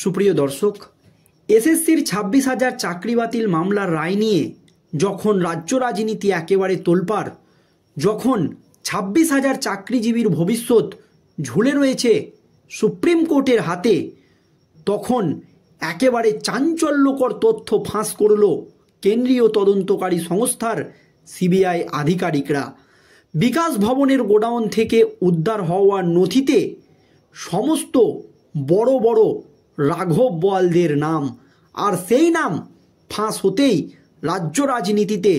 সুপ্রিয় দর্শক, এসএসসির 26,000 চাকরি বাতিল মামলার রায় নিয়ে যখন রাজ্য রাজনীতি একেবারে তোলপাড়, যখন 26,000 চাকরিজীবীর ভবিষ্যৎ ঝুলে রয়েছে সুপ্রিম কোর্টের হাতে, তখন একেবারে চাঞ্চল্যকর তথ্য ফাঁস করল কেন্দ্রীয় তদন্তকারী সংস্থার সিবিআই আধিকারিকরা। বিকাশ ভবনের গোডাউন থেকে উদ্ধার হওয়া নথিতে সমস্ত বড় বড় রাঘব বোয়ালদের নাম, আর সেই নাম ফাঁস হতেই রাজ্য রাজনীতিতে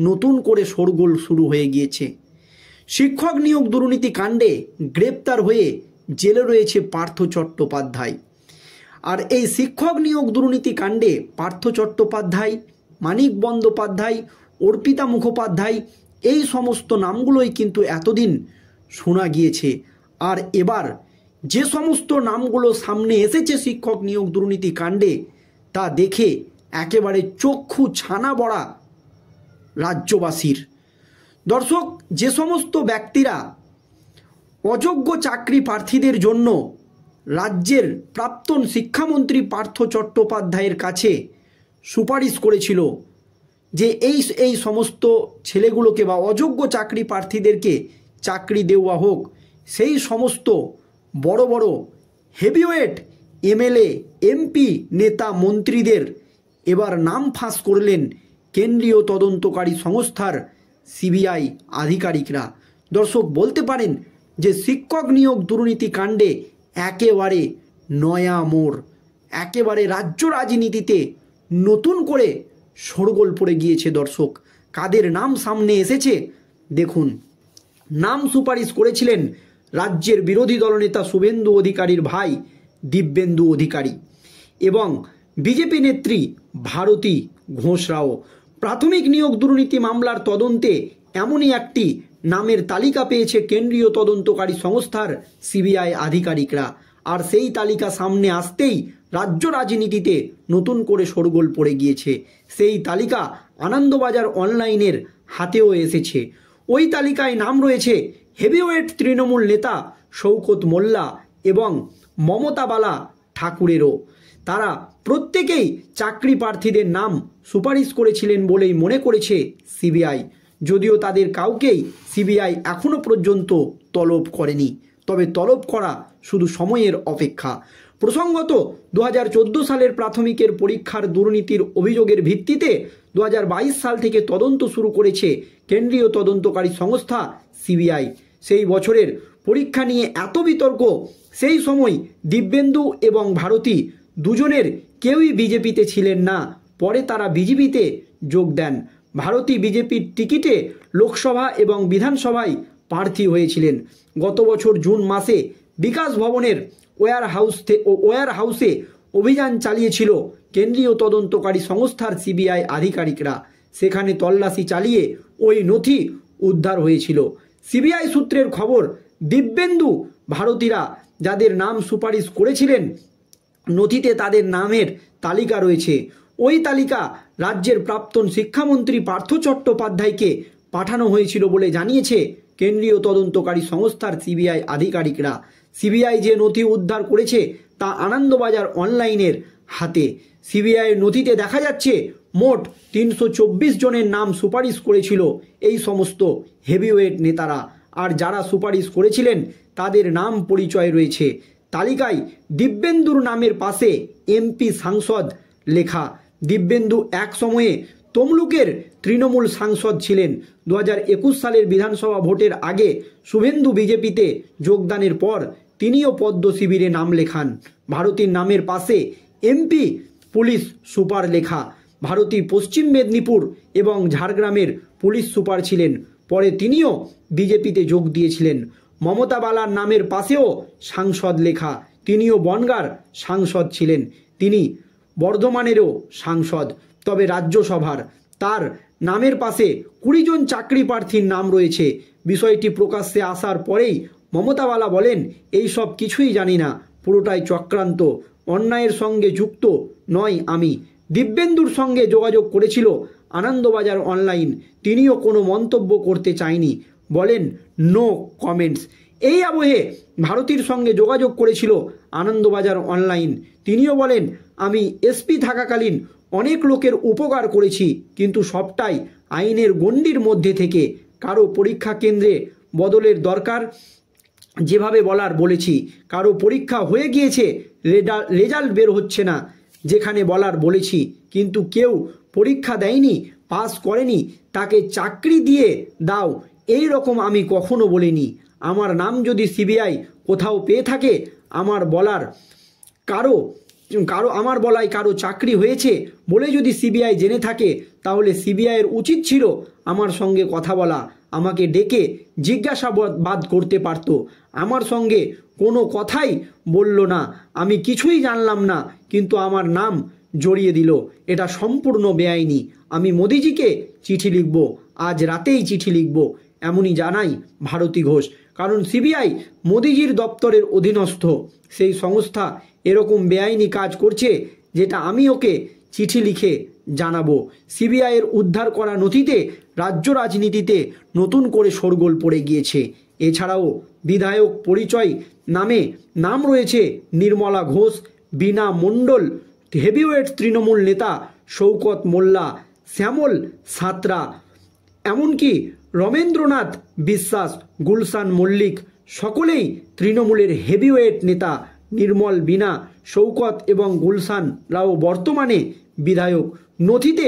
নতুন করে শোরগোল শুরু হয়ে গিয়েছে। শিক্ষক নিয়োগ দুর্নীতি কাণ্ডে গ্রেপ্তার হয়ে জেলে রয়েছে পার্থ চট্টোপাধ্যায়। আর এই শিক্ষক নিয়োগ দুর্নীতি কাণ্ডে পার্থ চট্টোপাধ্যায়, মানিক বন্দ্যোপাধ্যায়, অর্পিতা মুখোপাধ্যায়, এই সমস্ত নামগুলোই কিন্তু এতদিন শোনা গিয়েছে। আর এবার যে সমস্ত নামগুলো সামনে এসেছে শিক্ষক নিয়োগ দুর্নীতি কাণ্ডে, তা দেখে একেবারে চক্ষু ছানা বড়া রাজ্যবাসীর। দর্শক, যে সমস্ত ব্যক্তিরা অযোগ্য চাকরি প্রার্থীদের জন্য রাজ্যের প্রাক্তন শিক্ষামন্ত্রী পার্থ চট্টোপাধ্যায়ের কাছে সুপারিশ করেছিল যে এই সমস্ত ছেলেগুলোকে বা অযোগ্য চাকরি প্রার্থীদেরকে চাকরি দেওয়া হোক, সেই সমস্ত বড় বড় হেভিওয়েট এমএলএ, এমপি, নেতা, মন্ত্রীদের এবার নাম ফাঁস করলেন কেন্দ্রীয় তদন্তকারী সংস্থার সিবিআই আধিকারিকরা। দর্শক, বলতে পারেন যে শিক্ষক নিয়োগ দুর্নীতি কাণ্ডে একেবারে নয়া মোড়, একেবারে রাজ্য রাজনীতিতে নতুন করে শোরগোল পড়ে গিয়েছে। দর্শক, কাদের নাম সামনে এসেছে দেখুন। নাম সুপারিশ করেছিলেন রাজ্যের বিরোধী দলনেতা শুভেন্দু অধিকারীর ভাই দিব্যেন্দু অধিকারী এবং বিজেপি নেত্রী ভারতী ঘোষ রাও। প্রাথমিক নিয়োগ দুর্নীতি মামলার তদন্তে এমনই একটি নামের তালিকা পেয়েছে কেন্দ্রীয় তদন্তকারী সংস্থার সিবিআই আধিকারিকরা। আর সেই তালিকা সামনে আসতেই রাজ্য রাজনীতিতে নতুন করে শোরগোল পড়ে গিয়েছে। সেই তালিকা আনন্দবাজার অনলাইনের হাতেও এসেছে। ওই তালিকায় নাম রয়েছে হেভিওয়েট তৃণমূল নেতা শওকত মোল্লা এবং মমতা বালা ঠাকুরেরও। তারা প্রত্যেকেই চাকরি প্রার্থীদের নাম সুপারিশ করেছিলেন বলেই মনে করেছে সিবিআই, যদিও তাদের কাউকেই সিবিআই এখনও পর্যন্ত তলব করেনি। তবে তলব করা শুধু সময়ের অপেক্ষা। প্রসঙ্গত 2014 সালের প্রাথমিকের পরীক্ষার দুর্নীতির অভিযোগের ভিত্তিতে 2022 সাল থেকে তদন্ত শুরু করেছে কেন্দ্রীয় তদন্তকারী সংস্থা সিবিআই। সেই বছরের পরীক্ষা নিয়ে এত বিতর্ক, সেই সময় দিব্যেন্দু এবং ভারতী দুজনের কেউই বিজেপিতে ছিলেন না। পরে তারা বিজেপিতে যোগ দেন। ভারতী বিজেপির টিকিটে লোকসভা এবং বিধানসভায় প্রার্থী হয়েছিলেন। গত বছর জুন মাসে বিকাশ ভবনের ওয়্যার হাউসে অভিযান চালিয়েছিল কেন্দ্রীয় তদন্তকারী সংস্থার সিবিআই আধিকারিকরা। সেখানে তল্লাশি চালিয়ে ওই নথি উদ্ধার হয়েছিল। সিবিআই সূত্রের খবর, দিব্যেন্দু ভারতীরা যাদের নাম সুপারিশ করেছিলেন, নথিতে তাদের নামের তালিকা রয়েছে। ওই তালিকা রাজ্যের প্রাক্তন শিক্ষামন্ত্রী পার্থ চট্টোপাধ্যায়কে পাঠানো হয়েছিল বলে জানিয়েছে কেন্দ্রীয় তদন্তকারী সংস্থার সিবিআই আধিকারিকরা। সিবিআই যে নথি উদ্ধার করেছে তা আনন্দবাজার অনলাইনের হাতে। সিবিআই নথিতে দেখা যাচ্ছে মোট 324 জনের নাম সুপারিশ করেছিল এই সমস্ত হেভিওয়েট নেতারা। আর যারা সুপারিশ করেছিলেন তাদের নাম পরিচয় রয়েছে। তালিকায় দিব্যেন্দুর নামের পাশে এমপি সাংসদ লেখা। দিব্যেন্দু এক সময়ে তমলুকের তৃণমূল সাংসদ ছিলেন। 2021 সালের বিধানসভা ভোটের আগে শুভেন্দু বিজেপিতে যোগদানের পর তিনিও পদ্ম শিবিরে নাম লেখান। ভারতীর নামের পাশে এমপি পুলিশ সুপার লেখা। ভারতী পশ্চিম মেদিনীপুর এবং ঝাড়গ্রামের পুলিশ সুপার ছিলেন। পরে তিনিও বিজেপিতে যোগ দিয়েছিলেন। মমতা বালার নামের পাশেও সাংসদ লেখা। তিনিও বনগাঁর সাংসদ ছিলেন। তিনি বর্ধমানেরও সাংসদ, তবে রাজ্যসভার। তার নামের পাশে 20 জন চাকরি প্রার্থীর নাম রয়েছে। বিষয়টি প্রকাশ্যে আসার পরেই মমতা বালা বলেন, এই সব কিছুই জানি না, পুরোটাই চক্রান্ত, অন্যায়ের সঙ্গে যুক্ত নয় আমি। দিব্যেন্দুর সঙ্গে যোগাযোগ করেছিল আনন্দবাজার অনলাইন, তিনিও কোনো মন্তব্য করতে চায়নি, বলেন নো কমেন্টস। এই আবহে ভারতীর সঙ্গে যোগাযোগ করেছিল আনন্দবাজার অনলাইন, তিনিও বলেন, আমি এসপি থাকাকালীন অনেক লোকের উপকার করেছি, কিন্তু সবটাই আইনের গণ্ডির মধ্যে থেকে। কারো পরীক্ষা কেন্দ্রে বদলের দরকার যেভাবে বলার বলেছি, কারো পরীক্ষা হয়ে গিয়েছে রেজাল্ট বের হচ্ছে না যেখানে বলার বলেছি, কিন্তু কেউ পরীক্ষা দেয়নি, পাস করেনি, তাকে চাকরি দিয়ে দাও এই রকম আমি কখনো বলিনি। আমার নাম যদি সিবিআই কোথাও পেয়ে থাকে, আমার বলায় কারো চাকরি হয়েছে বলে যদি সিবিআই জেনে থাকে, তাহলে সিবিআইয়ের উচিত ছিল আমার সঙ্গে কথা বলা, আমাকে ডেকে জিজ্ঞাসাবাদ করতে পারত। আমার সঙ্গে কোনো কথাই বলল না, আমি কিছুই জানলাম না, কিন্তু আমার নাম জড়িয়ে দিল। এটা সম্পূর্ণ বেআইনি। আমি মোদিজিকে চিঠি লিখব, আজ রাতেই চিঠি লিখব, এমনই জানাই ভারতী ঘোষ। কারণ সিবিআই মোদিজির দপ্তরের অধীনস্থ সেই সংস্থা এরকম বেআইনি কাজ করছে, যেটা আমি ওকে চিঠি লিখে জানাবো। সিবিআইয়ের উদ্ধার করা নথিতে রাজ্য রাজনীতিতে নতুন করে শোরগোল পড়ে গিয়েছে। এছাড়াও বিধায়ক পরিচয় নাম রয়েছে নির্মলা ঘোষ, বীণা মণ্ডল, হেভিওয়েট তৃণমূল নেতা শওকত মোল্লা, শ্যামল সাঁতরা, এমনকি রমেন্দ্রনাথ বিশ্বাস, গুলশান মল্লিক, সকলেই তৃণমূলের হেভিওয়েট নেতা। নির্মল, বীণা, শওকত এবং গুলশান রাও বর্তমানে বিধায়ক। নথিতে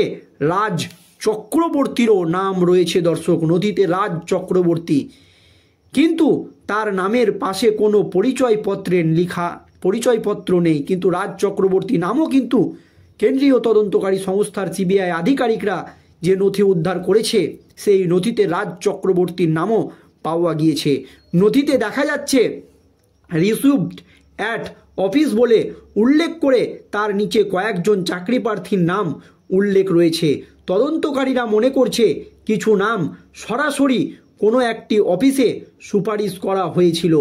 রাজ চক্রবর্তীরও নাম রয়েছে দর্শক, নথিতে রাজ চক্রবর্তী, কিন্তু তার নামের পাশে কোনো পরিচয়পত্র নেই, কিন্তু রাজ চক্রবর্তী নামও কিন্তু কেন্দ্রীয় তদন্তকারী সংস্থার সিবিআই আধিকারিকরা যে নথি উদ্ধার করেছে, সেই নথিতে রাজ চক্রবর্তীর নামও পাওয়া গিয়েছে। নথিতে দেখা যাচ্ছে রিসিভড অ্যাট অফিস বলে উল্লেখ করে তার নিচে কয়েকজন চাকরি প্রার্থীর নাম উল্লেখ রয়েছে। তদন্তকারীরা মনে করছে কিছু নাম সরাসরি কোনো একটি অফিসে সুপারিশ করা হয়েছিল।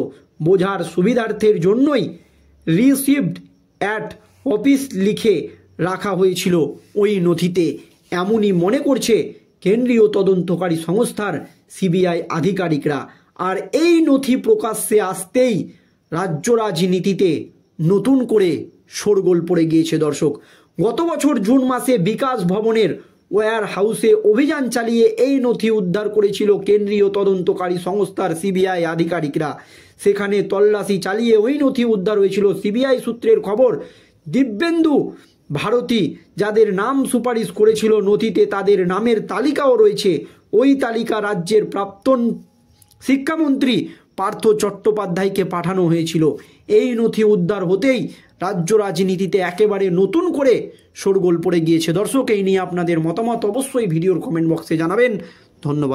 বোঝার সুবিধার্থের জন্যই রিসিভড অ্যাট অফিস লিখে রাখা হয়েছিল ওই নথিতে, এমনই মনে করছে কেন্দ্রীয় তদন্তকারী সংস্থার সিবিআই আধিকারিকরা। আর এই নথি প্রকাশ্যে আসতেই রাজ্য রাজনীতিতে নতুন করে শোরগোল পড়ে গিয়েছে দর্শক। গত বছর জুন মাসে বিকাশ ভবনের ওয়্যার হাউসে অভিযান চালিয়ে এই নথি উদ্ধার করেছিল কেন্দ্রীয় তদন্তকারী সংস্থার সিবিআই আধিকারিকরা। সেখানে তল্লাশি চালিয়ে ওই নথি উদ্ধার হয়েছিল। সিবিআই সূত্রের খবর, দিব্যেন্দু ভারতী যাদের নাম সুপারিশ করেছিল নথিতে, তাদের নামের তালিকাও রয়েছে। ওই তালিকা রাজ্যের প্রাক্তন শিক্ষামন্ত্রী পার্থ চট্টোপাধ্যায়কে পাঠানো হয়েছিল। এই নথি উদ্ধার হতেই রাজ্য রাজনীতিতে একেবারে নতুন করে শোরগোল পড়ে গিয়েছে দর্শক। এই নিয়ে আপনাদের মতামত অবশ্যই ভিডিওর কমেন্ট বক্সে জানাবেন। ধন্যবাদ।